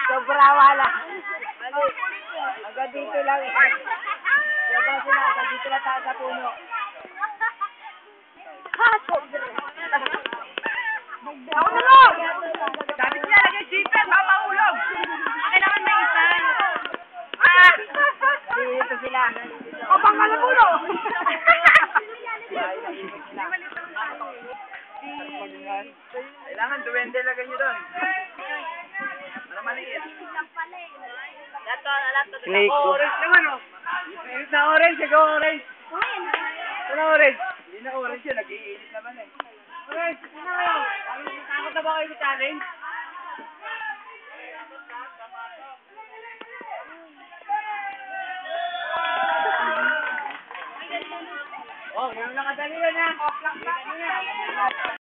Sobra wala. Hanggang dito lang. Hanggang sila, hanggang dito lang tayo sa puno. Ha, sobra. Ako na lang! Sabi niya, lagay jeepet, mapahulog! Akin naman may isa. Dito sila. Kapang ka na puno! Kailangan duwende lagay nyo doon. Para maliit. Snake ko. Orange naman oh. Init na orange, ikaw orange. Ano orange? Hindi na orange yun, nag-iinit naman eh. Orange, ano kayo? Takot na ba kayo sa challenge? Oh, yung nakadali yun ha.